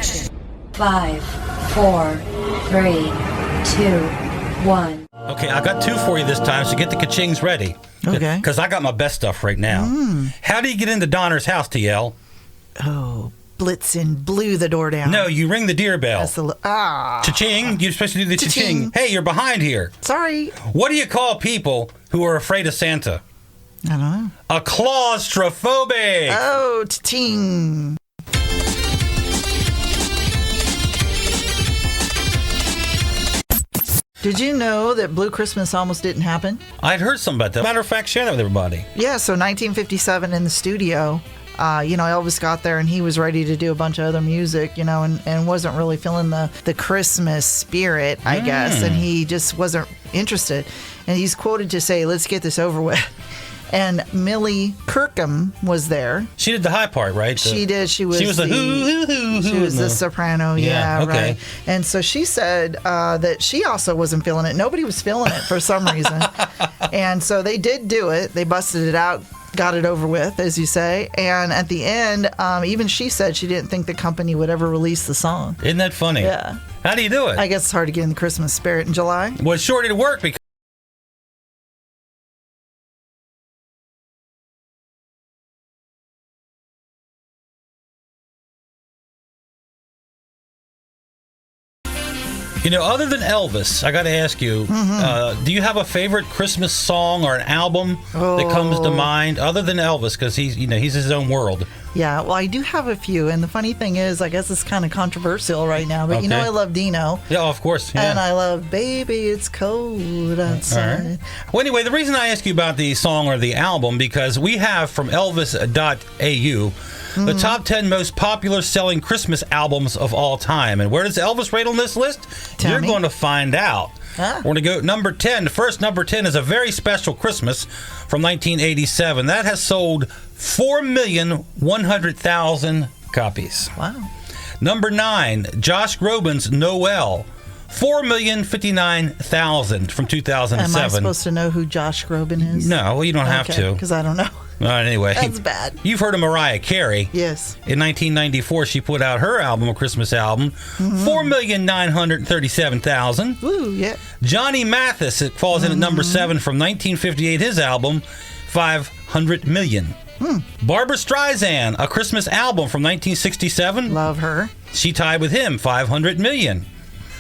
action. 5, 4, 3, 2, 1. Okay, I got 2 for you this time, so get the ka-chings ready. Okay. Because I got my best stuff right now. How do you get into Donner's house, TL? Oh, Blitzen blew the door down. No, you ring the deer-bell. That's the Cha-ching. You're supposed to do the cha-ching. Hey, you're behind here. Sorry. What do you call people who are afraid of Santa? I don't know. A claustrophobic. Oh, cha-ching. Did you know that Blue Christmas almost didn't happen? I'd heard something about that. Matter of fact, share that with everybody. Yeah, so 1957 in the studio, Elvis got there and he was ready to do a bunch of other music, and wasn't really feeling the Christmas spirit, I guess, and he just wasn't interested. And he's quoted to say, "Let's get this over with." And Millie Kirkham was there. She did the high part, right? She did. She was the hoo-hoo-hoo. She was the soprano. Yeah, okay. Right. And so she said that she also wasn't feeling it. Nobody was feeling it for some reason. And so they did do it. They busted it out, got it over with, as you say. And at the end, even she said she didn't think the company would ever release the song. Isn't that funny? Yeah. How do you do it? I guess it's hard to get in the Christmas spirit in July. Well, it sure did work because other than Elvis, I got to ask you, do you have a favorite Christmas song or an album that comes to mind other than Elvis? Because he's his own world. Yeah, well, I do have a few. And the funny thing is, I guess it's kind of controversial right now, but I love Dino. Yeah, of course. Yeah. And I love Baby, It's Cold Outside. Right. Well, anyway, the reason I ask you about the song or the album, because we have from elvis.au the top 10 most popular selling Christmas albums of all time. And where does Elvis rate on this list? You're going to find out. We're going to go number 10. The first number 10 is A Very Special Christmas from 1987. That has sold 4,100,000 copies. Wow. Number 9, Josh Groban's Noel. 4,059,000 from 2007. Am I supposed to know who Josh Groban is? No, well, you don't have to. Because I don't know. All right, anyway. That's bad. You've heard of Mariah Carey. Yes. In 1994, she put out her album, a Christmas album, 4,937,000. Ooh, yeah. Johnny Mathis, it falls in at number 7 from 1958, his album, 500 million. Barbra Streisand, a Christmas album from 1967. Love her. She tied with him, 500 million.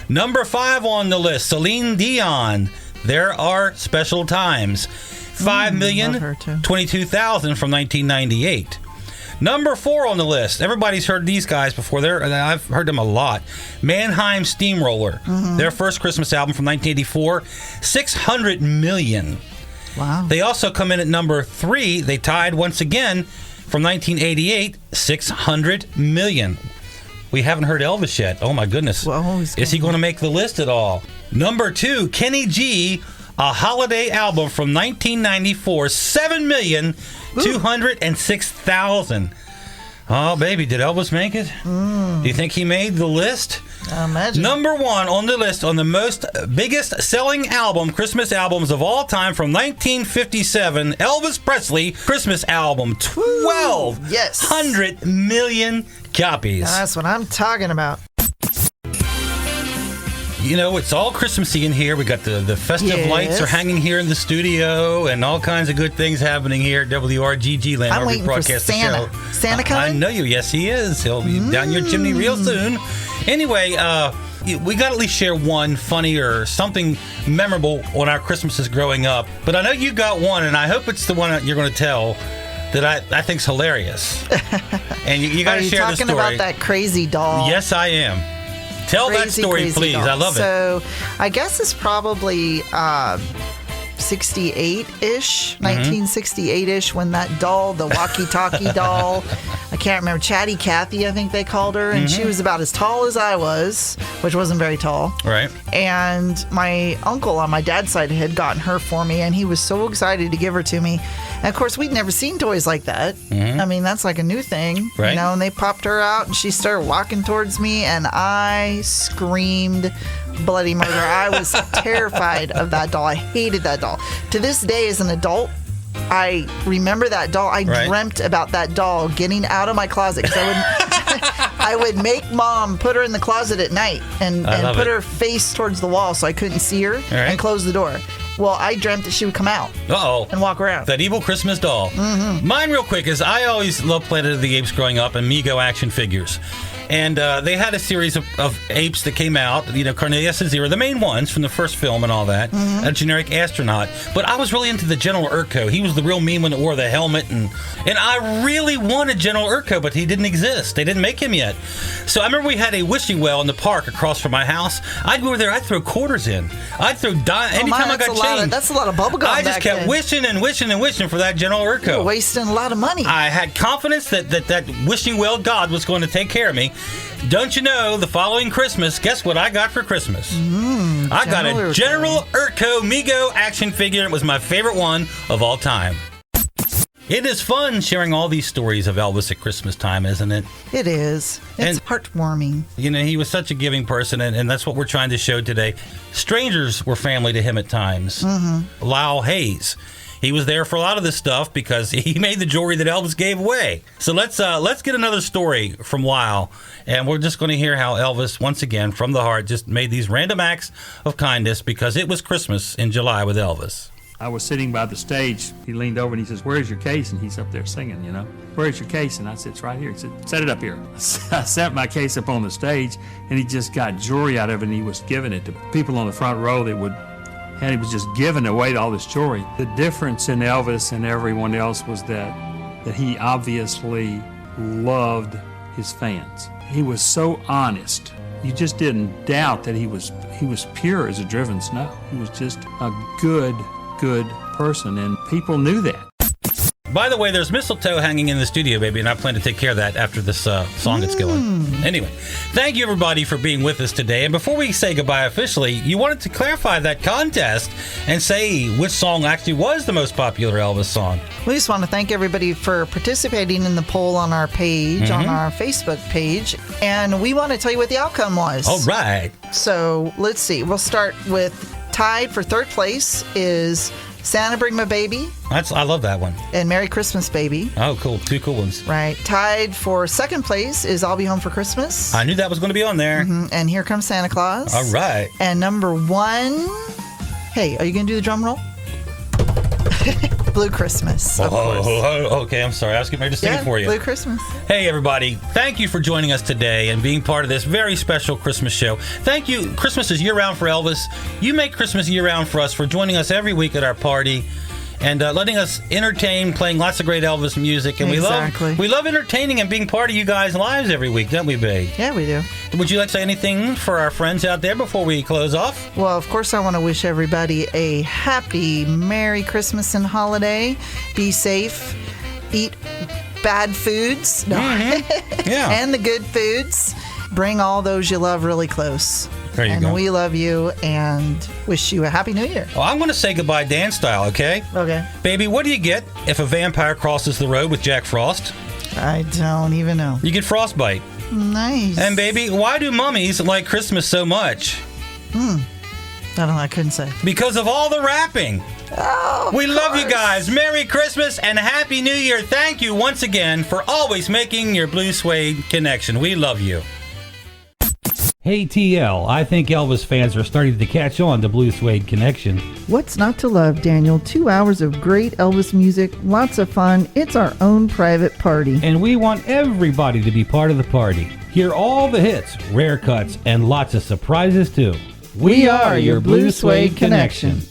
Number 5 on the list, Celine Dion, There Are Special Times. 5,022,000 from 1998. Number 4 on the list. Everybody's heard these guys before. I've heard them a lot. Mannheim Steamroller. Their first Christmas album from 1984. 600 million. Wow. They also come in at number 3. They tied once again from 1988. 600 million. We haven't heard Elvis yet. Oh my goodness. Well, is he going to make the list at all? Number 2, Kenny G, a holiday album from 1994, 7,206,000. Oh, baby, did Elvis make it? Do you think he made the list? I imagine. Number 1 on the list on the biggest selling album, Christmas albums of all time from 1957, Elvis Presley Christmas album, 1,200 million copies. Now that's what I'm talking about. It's all Christmassy in here. We got the festive lights are hanging here in the studio, and all kinds of good things happening here at WRGG Land. I'm waiting for Santa. Santa coming? I know you. Yes, he is. He'll be down your chimney real soon. Anyway, we got to at least share one funny or something memorable on our Christmases growing up. But I know you got one, and I hope it's the one that you're going to tell that I think's hilarious. And you got to share the story. Are you talking about that crazy doll? Yes, I am. Tell that story, please. Doll. I love it. So, I guess it's probably 68-ish, 1968-ish, when that doll, the walkie-talkie doll, I can't remember, Chatty Cathy, I think they called her, and she was about as tall as I was, which wasn't very tall. Right. And my uncle on my dad's side had gotten her for me, and he was so excited to give her to me. And, of course, we'd never seen toys like that. I mean, that's like a new thing. Right. And they popped her out, and she started walking towards me, and I screamed bloody murder. I was terrified of that doll. I hated that doll. To this day, as an adult, I remember that doll. I dreamt about that doll getting out of my closet because I wouldn't. I would make Mom put her in the closet at night and put her face towards the wall so I couldn't see her and close the door. Well, I dreamt that she would come out and walk around. That evil Christmas doll. Mm-hmm. Mine, real quick, is I always loved Planet of the Apes growing up and Mego action figures. And they had a series of apes that came out, Cornelius and Zero, the main ones from the first film and all that, a generic astronaut. But I was really into the General Urko. He was the real mean one that wore the helmet. And I really wanted General Urko, but he didn't exist. They didn't make him yet. So I remember we had a wishing well in the park across from my house. I'd go over there, I'd throw quarters in. I'd throw anytime I got change. That's a lot of bubblegum. I just kept wishing and wishing and wishing for that General Urko. You were wasting a lot of money. I had confidence that wishing well God was going to take care of me. Don't you know, the following Christmas, guess what I got for Christmas? I got a General Urko Mego action figure. It was my favorite one of all time. It is fun sharing all these stories of Elvis at Christmas time, isn't it? It is. It's heartwarming. He was such a giving person, and that's what we're trying to show today. Strangers were family to him at times. Lyle Hayes. He was there for a lot of this stuff because he made the jewelry that Elvis gave away. So let's get another story from Lyle, and we're just going to hear how Elvis, once again, from the heart, just made these random acts of kindness because it was Christmas in July with Elvis. I was sitting by the stage. He leaned over and he says, "Where's your case?" And he's up there singing, "Where's your case?" And I said, "It's right here." He said, "Set it up here." I set my case up on the stage, and he just got jewelry out of it, and he was giving it to people on the front row and he was just giving away all this jewelry. The difference in Elvis and everyone else was that he obviously loved his fans. He was so honest. You just didn't doubt that he was pure as a driven snow. He was just a good person, and people knew that. By the way, there's mistletoe hanging in the studio, baby, and I plan to take care of that after this song gets going. Anyway, thank you, everybody, for being with us today. And before we say goodbye officially, you wanted to clarify that contest and say which song actually was the most popular Elvis song. We just want to thank everybody for participating in the poll on our page, on our Facebook page. And we want to tell you what the outcome was. All right. So let's see. We'll start with tied for third place is Santa Bring My Baby. I love that one. And Merry Christmas, Baby. Oh, cool. Two cool ones. Right. Tied for second place is I'll Be Home for Christmas. I knew that was going to be on there. And Here Comes Santa Claus. All right. And number one, hey, are you going to do the drum roll? Blue Christmas. Okay. I'm sorry. I was getting ready to sing it for you. Blue Christmas. Hey, everybody. Thank you for joining us today and being part of this very special Christmas show. Thank you. Christmas is year-round for Elvis. You make Christmas year-round for us, for joining us every week at our party and letting us entertain, playing lots of great Elvis music. And we love entertaining and being part of you guys' lives every week, don't we, babe? Yeah, we do. Would you like to say anything for our friends out there before we close off? Well, of course, I want to wish everybody a happy, Merry Christmas and holiday. Be safe. Eat bad foods. No. Yeah. And the good foods. Bring all those you love really close. There you go. And we love you and wish you a Happy New Year. Well, I'm going to say goodbye Dan style, okay? Okay. Baby, what do you get if a vampire crosses the road with Jack Frost? I don't even know. You get frostbite. Nice. And baby, why do mummies like Christmas so much? I don't know. I couldn't say. Because of all the rapping. Oh, we love you guys. Merry Christmas and Happy New Year. Thank you once again for always making your Blue Suede connection. We love you. Hey TL, I think Elvis fans are starting to catch on to Blue Suede Connection. What's not to love, Daniel? 2 hours of great Elvis music, lots of fun. It's our own private party. And we want everybody to be part of the party. Hear all the hits, rare cuts, and lots of surprises too. We are your Blue Suede Connection.